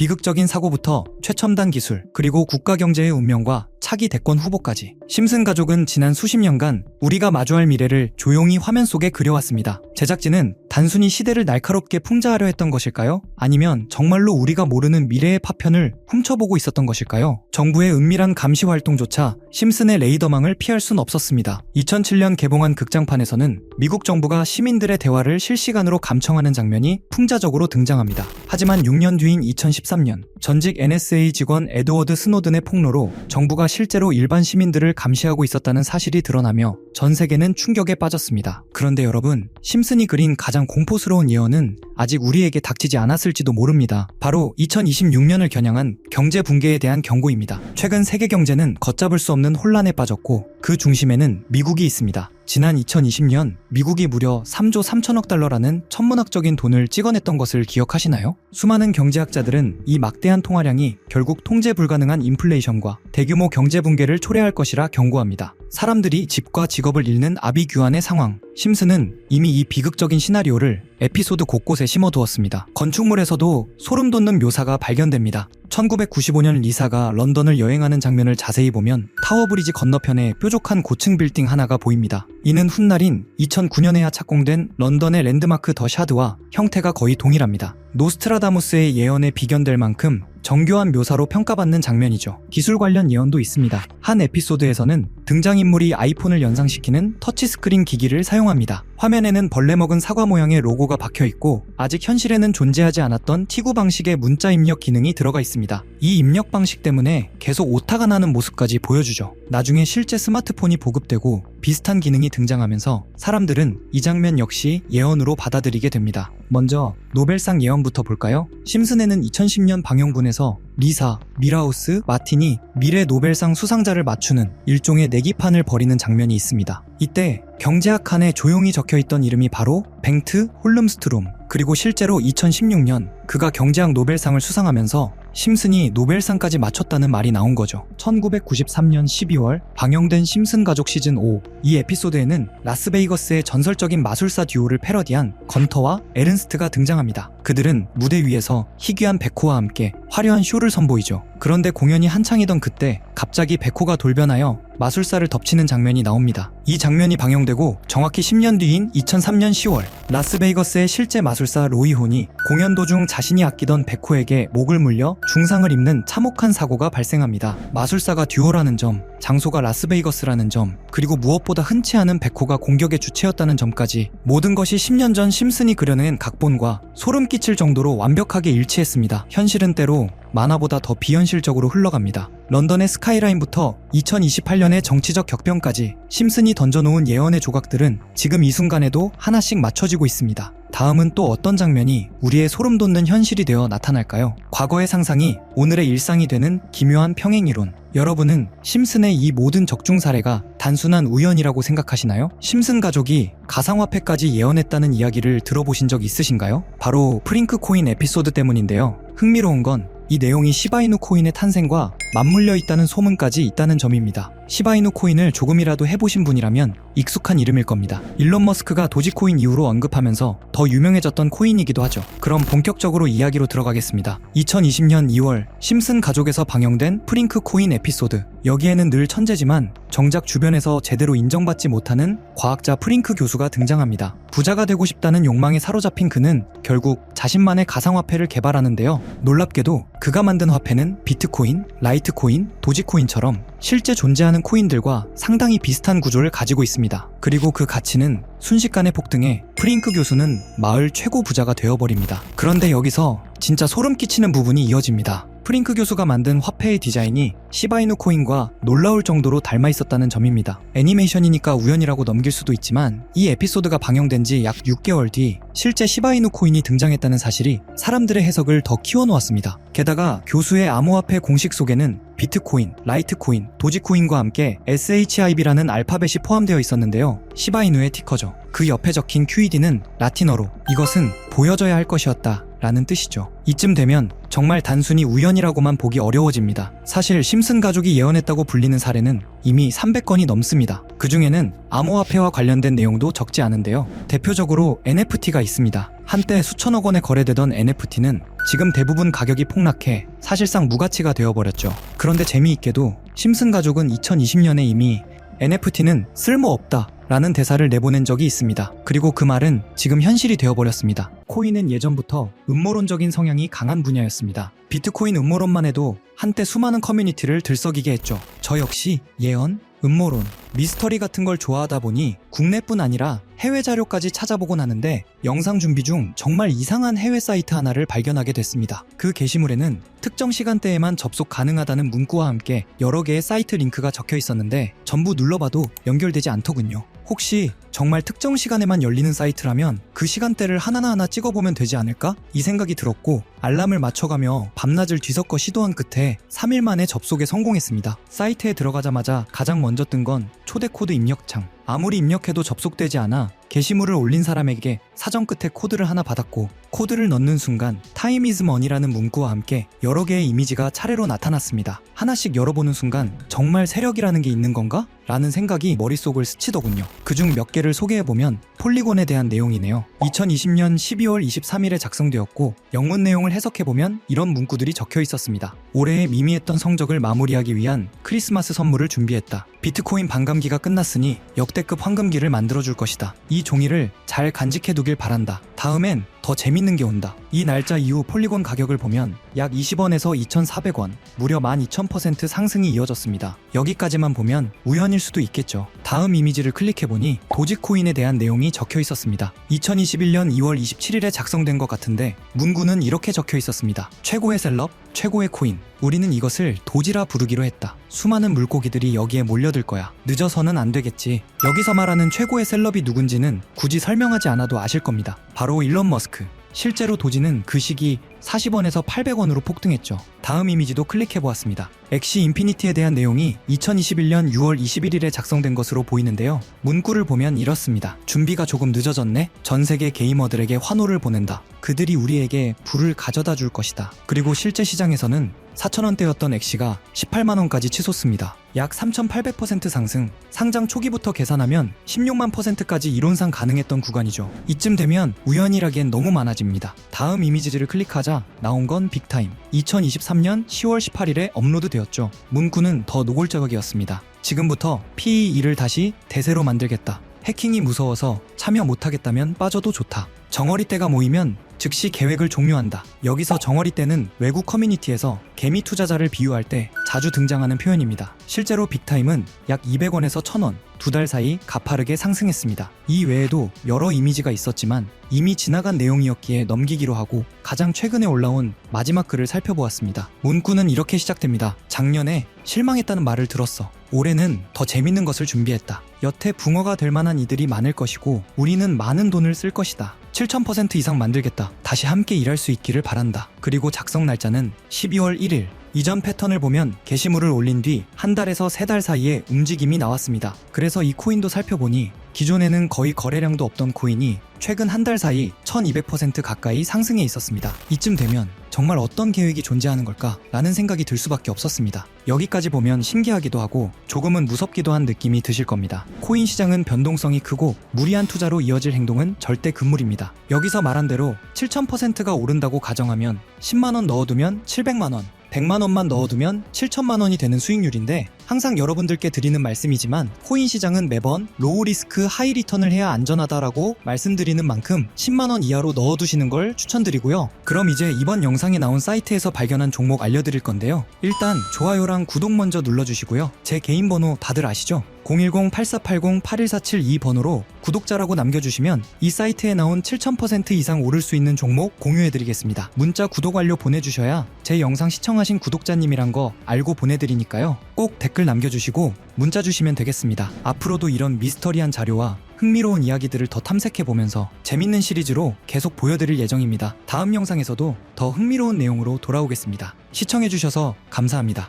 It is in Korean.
비극적인 사고부터 최첨단 기술, 그리고 국가 경제의 운명과 차기 대권 후보까지 심슨 가족은 지난 수십 년간 우리가 마주할 미래를 조용히 화면 속에 그려왔습니다. 제작진은 단순히 시대를 날카롭게 풍자하려 했던 것일까요? 아니면 정말로 우리가 모르는 미래의 파편을 훔쳐보고 있었던 것일까요? 정부의 은밀한 감시 활동조차 심슨의 레이더망을 피할 순 없었습니다. 2007년 개봉한 극장판에서는 미국 정부가 시민들의 대화를 실시간으로 감청하는 장면이 풍자적으로 등장합니다. 하지만 6년 뒤인 2013년 전직 NSA 직원 에드워드 스노든의 폭로로 정부가 실제로 일반 시민들을 감시하고 있었다는 사실이 드러나며 전 세계는 충격에 빠졌습니다. 그런데 여러분, 심슨이 그린 가장 공포스러운 예언은 아직 우리에게 닥치지 않았을지도 모릅니다. 바로 2026년을 겨냥한 경제 붕괴에 대한 경고입니다. 최근 세계 경제는 걷잡을 수 없는 혼란에 빠졌고 그 중심에는 미국이 있습니다. 지난 2020년 미국이 무려 3조 3천억 달러라는 천문학적인 돈을 찍어냈던 것을 기억하시나요? 수많은 경제학자들은 이 막대한 통화량이 결국 통제 불가능한 인플레이션과 대규모 경제 붕괴를 초래할 것이라 경고합니다. 사람들이 집과 직업을 잃는 아비규환의 상황. 심슨은 이미 이 비극적인 시나리오를 에피소드 곳곳에 심어두었습니다. 건축물에서도 소름 돋는 묘사가 발견됩니다. 1995년 리사가 런던을 여행하는 장면을 자세히 보면 타워브리지 건너편에 뾰족한 고층 빌딩 하나가 보입니다. 이는 훗날인 2009년에야 착공된 런던의 랜드마크 더 샤드와 형태가 거의 동일합니다. 노스트라다무스의 예언에 비견될 만큼 정교한 묘사로 평가받는 장면이죠. 기술 관련 예언도 있습니다. 한 에피소드에서는 등장인물이 아이폰을 연상시키는 터치스크린 기기를 사용합니다. 화면에는 벌레 먹은 사과 모양의 로고가 박혀있고 아직 현실에는 존재하지 않았던 T9 방식의 문자 입력 기능이 들어가 있습니다. 이 입력 방식 때문에 계속 오타가 나는 모습까지 보여주죠. 나중에 실제 스마트폰이 보급되고 비슷한 기능이 등장하면서 사람들은 이 장면 역시 예언으로 받아들이게 됩니다. 먼저 노벨상 예언부터 볼까요? 심슨에는 2010년 방영분에서 리사, 밀하우스, 마틴이 미래 노벨상 수상자를 맞추는 일종의 내기판을 벌이는 장면이 있습니다. 이때 경제학 칸에 조용히 적혀있던 이름이 바로 뱅트 홀름스트롬, 그리고 실제로 2016년 그가 경제학 노벨상을 수상하면서 심슨이 노벨상까지 맞췄다는 말이 나온 거죠. 1993년 12월 방영된 심슨 가족 시즌 5. 이 에피소드에는 라스베이거스의 전설적인 마술사 듀오를 패러디한 건터와 에른스트가 등장합니다. 그들은 무대 위에서 희귀한 백호와 함께 화려한 쇼를 선보이죠. 그런데 공연이 한창이던 그때 갑자기 백호가 돌변하여 마술사를 덮치는 장면이 나옵니다. 이 장면이 방영되고 정확히 10년 뒤인 2003년 10월 라스베이거스의 실제 마술사 로이 혼이 공연 도중 자신이 아끼던 백호에게 목을 물려 중상을 입는 참혹한 사고가 발생합니다. 마술사가 듀오라는 점, 장소가 라스베이거스라는 점, 그리고 무엇보다 흔치 않은 백호가 공격의 주체였다는 점까지 모든 것이 10년 전 심슨이 그려낸 각본과 소름 끼칠 정도로 완벽하게 일치했습니다. 현실은 때로 만화보다 더 비현실적으로 흘러갑니다. 런던의 스카이라인부터 2028년의 정치적 격변까지 심슨이 던져놓은 예언의 조각들은 지금 이 순간에도 하나씩 맞춰지고 있습니다. 다음은 또 어떤 장면이 우리의 소름 돋는 현실이 되어 나타날까요? 과거의 상상이 오늘의 일상이 되는 기묘한 평행이론. 여러분은 심슨의 이 모든 적중 사례가 단순한 우연이라고 생각하시나요? 심슨 가족이 가상화폐까지 예언했다는 이야기를 들어보신 적 있으신가요? 바로 프링크 코인 에피소드 때문인데요. 흥미로운 건 이 내용이 시바이누 코인의 탄생과 맞물려 있다는 소문까지 있다는 점입니다. 시바이누 코인을 조금이라도 해보신 분이라면 익숙한 이름일 겁니다. 일론 머스크가 도지코인 이후로 언급하면서 더 유명해졌던 코인이기도 하죠. 그럼 본격적으로 이야기로 들어가겠습니다. 2020년 2월 심슨 가족에서 방영된 프링크 코인 에피소드. 여기에는 늘 천재지만 정작 주변에서 제대로 인정받지 못하는 과학자 프링크 교수가 등장합니다. 부자가 되고 싶다는 욕망에 사로잡힌 그는 결국 자신만의 가상화폐를 개발하는데요. 놀랍게도 그가 만든 화폐는 비트코인, 라이트코인, 도지코인처럼 실제 존재하는 코인들과 상당히 비슷한 구조를 가지고 있습니다. 그리고 그 가치는 순식간에 폭등해 프링크 교수는 마을 최고 부자가 되어버립니다. 그런데 여기서 진짜 소름 끼치는 부분이 이어집니다. 프링크 교수가 만든 화폐의 디자인이 시바이누 코인과 놀라울 정도로 닮아 있었다는 점입니다. 애니메이션이니까 우연이라고 넘길 수도 있지만 이 에피소드가 방영된 지 약 6개월 뒤 실제 시바이누 코인이 등장했다는 사실이 사람들의 해석을 더 키워놓았습니다. 게다가 교수의 암호화폐 공식 속에는 비트코인, 라이트코인, 도지코인과 함께 SHIB라는 알파벳이 포함되어 있었는데요. 시바이누의 티커죠. 그 옆에 적힌 QED는 라틴어로 이것은 보여져야 할 것이었다 라는 뜻이죠. 이쯤 되면 정말 단순히 우연이라고만 보기 어려워집니다. 사실 심슨 가족이 예언했다고 불리는 사례는 이미 300건이 넘습니다. 그 중에는 암호화폐와 관련된 내용도 적지 않은데요. 대표적으로 NFT가 있습니다. 한때 수천억 원에 거래되던 NFT는 지금 대부분 가격이 폭락해 사실상 무가치가 되어버렸죠. 그런데 재미있게도 심슨 가족은 2020년에 이미 NFT는 쓸모없다 라는 대사를 내보낸 적이 있습니다. 그리고 그 말은 지금 현실이 되어버렸습니다. 코인은 예전부터 음모론적인 성향이 강한 분야였습니다. 비트코인 음모론만 해도 한때 수많은 커뮤니티를 들썩이게 했죠. 저 역시 예언, 음모론, 미스터리 같은 걸 좋아하다 보니 국내뿐 아니라 해외 자료까지 찾아보곤 하는데 영상 준비 중 정말 이상한 해외 사이트 하나를 발견하게 됐습니다. 그 게시물에는 특정 시간대에만 접속 가능하다는 문구와 함께 여러 개의 사이트 링크가 적혀 있었는데 전부 눌러봐도 연결되지 않더군요. 혹시 정말 특정 시간에만 열리는 사이트라면 그 시간대를 하나하나 찍어보면 되지 않을까? 이 생각이 들었고 알람을 맞춰가며 밤낮을 뒤섞어 시도한 끝에 3일 만에 접속에 성공했습니다. 사이트에 들어가자마자 가장 먼저 뜬 건 초대 코드 입력창. 아무리 입력해도 접속되지 않아 게시물을 올린 사람에게 사전 끝에 코드를 하나 받았고 코드를 넣는 순간 Time is money라는 문구와 함께 여러 개의 이미지가 차례로 나타났습니다. 하나씩 열어보는 순간 정말 세력이라는 게 있는 건가? 라는 생각이 머릿속을 스치더군요. 그중 몇 개를 소개해보면 폴리곤에 대한 내용이네요. 2020년 12월 23일에 작성되었고 영문 내용을 해석해보면 이런 문구들이 적혀 있었습니다. 올해의 미미했던 성적을 마무리하기 위한 크리스마스 선물을 준비했다. 비트코인 반감기가 끝났으니 역대급 황금기를 만들어줄 것이다. 이 종이를 잘 간직해두길 바란다. 다음엔 더 재밌는 게 온다. 이 날짜 이후 폴리곤 가격을 보면 약 20원에서 2,400원, 무려 12,000% 상승이 이어졌습니다. 여기까지만 보면 우연일 수도 있겠죠. 다음 이미지를 클릭해보니 도지코인에 대한 내용이 적혀 있었습니다. 2021년 2월 27일에 작성된 것 같은데 문구는 이렇게 적혀 있었습니다. 최고의 셀럽, 최고의 코인. 우리는 이것을 도지라 부르기로 했다. 수많은 물고기들이 여기에 몰려들 거야. 늦어서는 안 되겠지. 여기서 말하는 최고의 셀럽이 누군지는 굳이 설명하지 않아도 아실 겁니다. 바로 일론 머스크. 실제로 도지는 그 시기 40원에서 800원으로 폭등했죠. 다음 이미지도 클릭해보았습니다. 엑시 인피니티에 대한 내용이 2021년 6월 21일에 작성된 것으로 보이는데요. 문구를 보면 이렇습니다. 준비가 조금 늦어졌네. 전 세계 게이머들에게 환호를 보낸다. 그들이 우리에게 불을 가져다 줄 것이다. 그리고 실제 시장에서는 4,000원대였던 엑시가 18만원까지 치솟습니다. 약 3,800% 상승, 상장 초기부터 계산하면 16만 %까지 이론상 가능했던 구간이죠. 이쯤 되면 우연이라기엔 너무 많아집니다. 다음 이미지를 클릭하자 나온 건 빅타임. 2023년 10월 18일에 업로드되었죠. 문구는 더 노골적이었습니다. 지금부터 PE2를 다시 대세로 만들겠다. 해킹이 무서워서 참여 못하겠다면 빠져도 좋다. 정어리 떼가 모이면 즉시 계획을 종료한다. 여기서 정어리 떼는 외국 커뮤니티에서 개미 투자자를 비유할 때 자주 등장하는 표현입니다. 실제로 빅타임은 약 200원에서 1,000원, 2달 사이 가파르게 상승했습니다. 이 외에도 여러 이미지가 있었지만 이미 지나간 내용이었기에 넘기기로 하고 가장 최근에 올라온 마지막 글을 살펴보았습니다. 문구는 이렇게 시작됩니다. 작년에 실망했다는 말을 들었어. 올해는 더 재밌는 것을 준비했다. 여태 붕어가 될 만한 이들이 많을 것이고 우리는 많은 돈을 쓸 것이다. 7,000% 이상 만들겠다. 다시 함께 일할 수 있기를 바란다. 그리고 작성 날짜는 12월 1일. 이전 패턴을 보면 게시물을 올린 뒤 한 달에서 3달 사이에 움직임이 나왔습니다. 그래서 이 코인도 살펴보니 기존에는 거의 거래량도 없던 코인이 최근 한 달 사이 1200% 가까이 상승해 있었습니다. 이쯤 되면 정말 어떤 계획이 존재하는 걸까? 라는 생각이 들 수밖에 없었습니다. 여기까지 보면 신기하기도 하고 조금은 무섭기도 한 느낌이 드실 겁니다. 코인 시장은 변동성이 크고 무리한 투자로 이어질 행동은 절대 금물입니다. 여기서 말한 대로 7,000%가 오른다고 가정하면 10만원 넣어두면 700만원, 100만원만 넣어두면 7천만원이 되는 수익률인데 항상 여러분들께 드리는 말씀이지만 코인 시장은 매번 로우 리스크 하이 리턴을 해야 안전하다라고 말씀드리는 만큼 10만원 이하로 넣어두시는 걸 추천드리고요. 그럼 이제 이번 영상에 나온 사이트에서 발견한 종목 알려드릴 건데요. 일단 좋아요랑 구독 먼저 눌러주시고요. 제 개인 번호 다들 아시죠? 010-8480-81472 번호로 구독자라고 남겨주시면 이 사이트에 나온 7,000% 이상 오를 수 있는 종목 공유해드리겠습니다. 문자 구독 완료 보내주셔야 제 영상 시청하신 구독자님이란 거 알고 보내드리니까요. 꼭 댓글 남겨주시고 문자 주시면 되겠습니다. 앞으로도 이런 미스터리한 자료와 흥미로운 이야기들을 더 탐색해보면서 재밌는 시리즈로 계속 보여드릴 예정입니다. 다음 영상에서도 더 흥미로운 내용으로 돌아오겠습니다. 시청해주셔서 감사합니다.